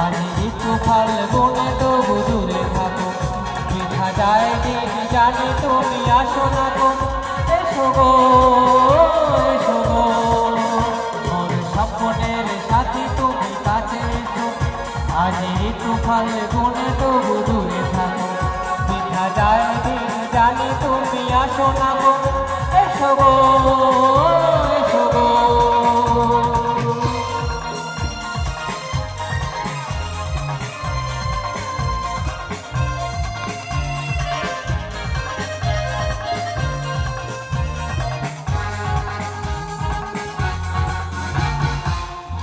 আজ ঋতু ফাল্গুনে তবু দূরে থাকো, বৃথা যায় দিন জানি তুমি আসো না গো। এসো গো এসো গো, মোর স্বপ্নের সাথী তুমি কাছে এসো। আজ ঋতু ফাল্গুনে তবু দূরে থাকো, বৃথা যায় দিন জানি তুমি আসো না গো। এসো গো এসো গো।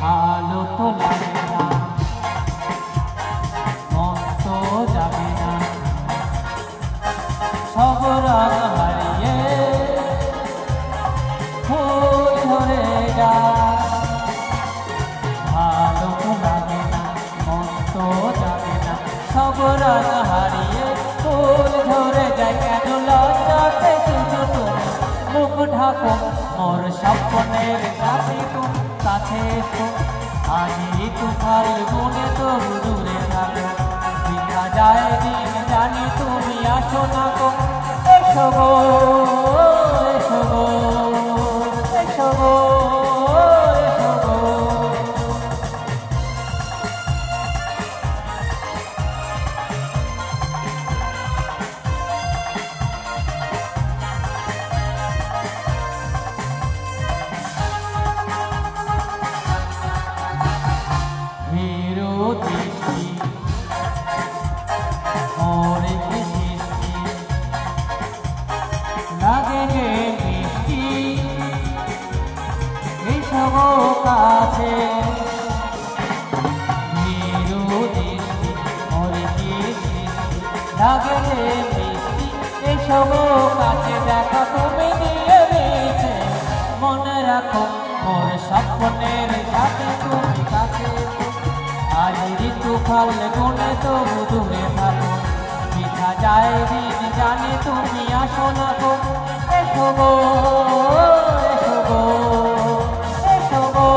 ভালো তো লাগে না, মন তো যাবে না, সব রঙ হারিয়ে ফুল ধরে যায়। ভালো তো লাগে না, মন তো যাবে না, সব রঙ হারিয়ে ফুল ধরে যায়। কেন লজ্জাতে শুধু তুমি মুখ ঢাকো, মোর স্বপ্নের সাথী তুমি কাছে এসো। আজ ঋতু ফাল্গুনে তবু দূরে থাকো, বৃথা যায় দিন জানি তুমি আসো না গো। এসো গো এসো গো এসো গো এসো গো। লাগে যে মিষ্টি এসব কাছে, লাগে যে মিষ্টি এসব কাছে। দেখা তুমি দিয়ে দিয়েছে, মনে রাখো মোর স্বপ্নের সাথে তুমি কাছে। আজ ঋতু ফাল্গুনে তবু দূরে থাকো, বৃথা যায় দিন জানি তুমি আসো না গো। এসো গো এসো গো এসো গো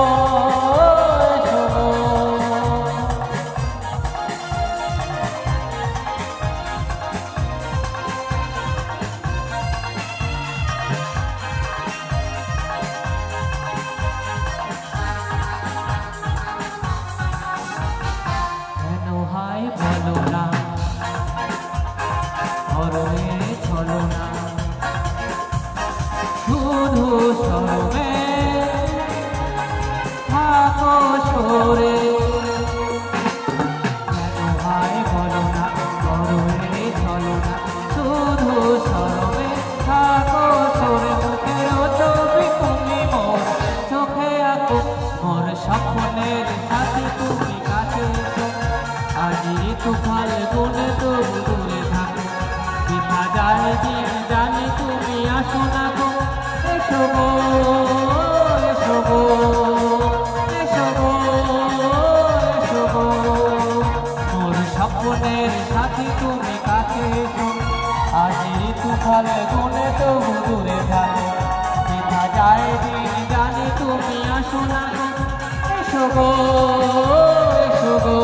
এসো গো। কেন হায় বলো না, হরণে চলো না, শুধু সরবে থাকো সরে। কেন হায় বলো না, হরণে চলো না, শুধু সরবে থাকো সরে। মুখের ছবি তুমি মোর চোখে আঁকো, মোর স্বপ্নের সাথী তুমি কাছে এসো। আজ ঋতু ফাল্গুনে তবু দূরে থাকো, বৃথা যায় দিন জানি তুমি আসো না গো। এসো গো এসো গো এসো গো এসো গো, মোর স্বপ্নের সাথী তুমি কাছে এসো। আজ ঋতু ফাল্গুনে তবু দূরে থাকো, বৃথা যায় দিন জানি তুমি আসো না গো। এসো গো এসো গো।